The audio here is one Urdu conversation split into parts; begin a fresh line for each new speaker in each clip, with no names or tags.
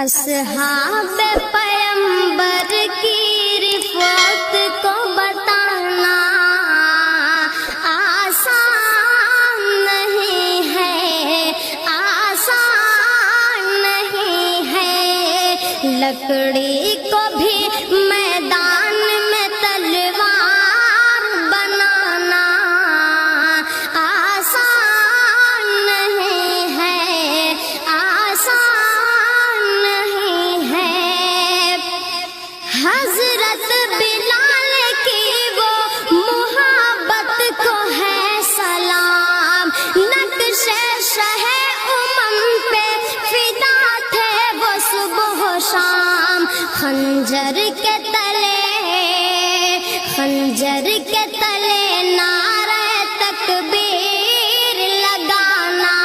اصحاب پیغمبر کی رفعت کو بتانا آسان نہیں ہے، آسان نہیں ہے، لکڑی کو بھی میدان میں تلوار بنانا آسان نہیں ہے، آسان نہیں ہے۔ حضرت بلال کی وہ محبت کو ہے سلام، نقش شہ پہ فدا تھے وہ صبح و شام، خنجر کے تلے نعرہ تکبیر لگانا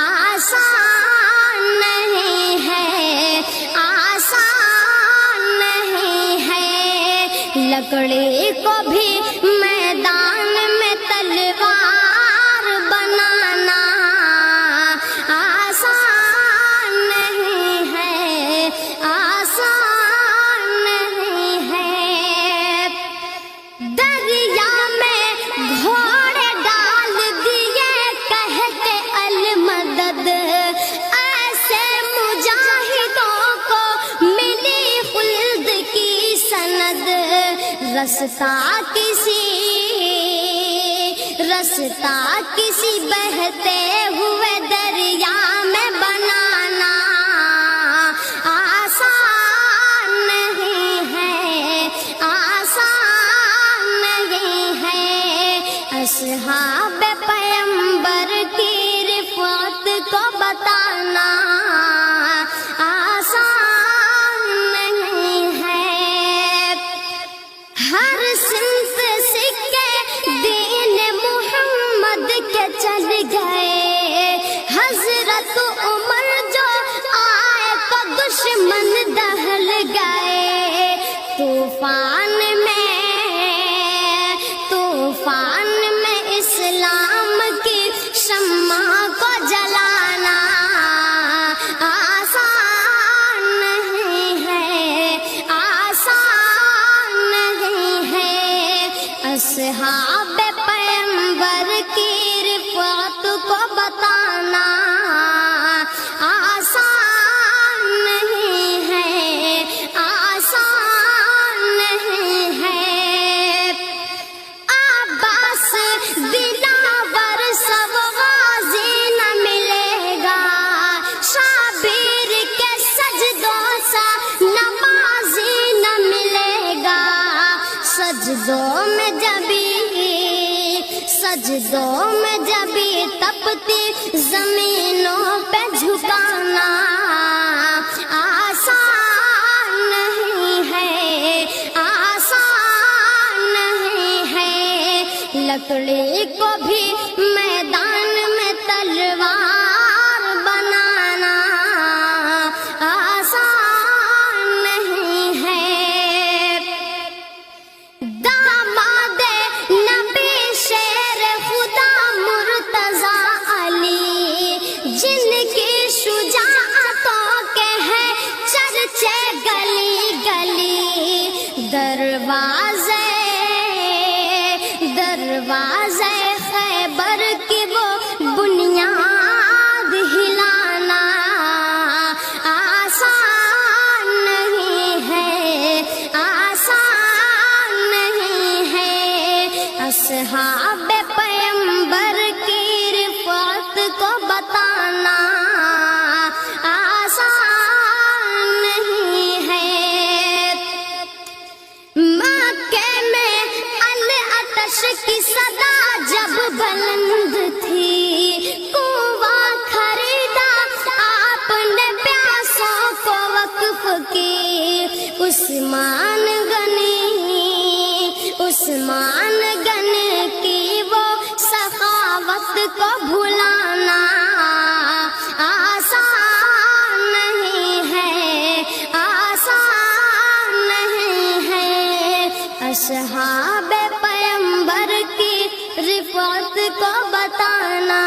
آسان نہیں ہے، آسان نہیں ہے، لکڑی کو بھی میدان میں تلوار بنانا آسان نہیں ہے، آسان نہیں ہے۔ دریا میں گھوڑے ڈال دیے کہتے المدد، ایسے مجاہدوں کو ملی خلد کی سند، رستہ کسی بہتے ہوئے دریا میں بنانا آسان نہیں ہے، آسان نہیں ہے، اصحاب پیغمبر کی رفعت کو بتانا آسان نہیں ہے۔ ہر صنف سکے دین محمد کے چل گئے، حضرت عمر جو آئے تو دشمن دہل گئے، طوفان میں اسلام کی شمع کو جلانا آسان نہیں ہے، آسان نہیں ہے، اصحاب پیغمبر کی رفعت کو بتانا آسان نہیں ہے، آسان نہیں ہے۔ عباس دلاور سب غازی نہ ملے گا، شابیر کے سجدوں سا نمازی نہ ملے گا، سجدوں میں جبھی تپتی زمینوں پہ جھکانا آسان نہیں ہے، آسان نہیں ہے، لکڑی کو بھی میدان میں تلوار بنانا آسان نہیں ہے۔ داماد نبی شیر خدا مرتضیٰ علی، جن کی شجاعتوں کے ہیں چرچے گلی گلی، دروازے خیبر کی وہ بنیاد ہلانا آسان نہیں ہے، آسان نہیں ہے، اصحاب پیغمبر کی رفعت کو بتانا آسان نہیں ہے۔ مکے میں العطش کی صدا جب بلند تھی، کنواں خریدا آپ نے پیاسوں کو وقف کی، عثمان غنی کی وہ سخاوت کو بھلانا آسان نہیں ہے، آسان نہیں ہے، اصحاب پیغمبر کی رفعت کو بتانا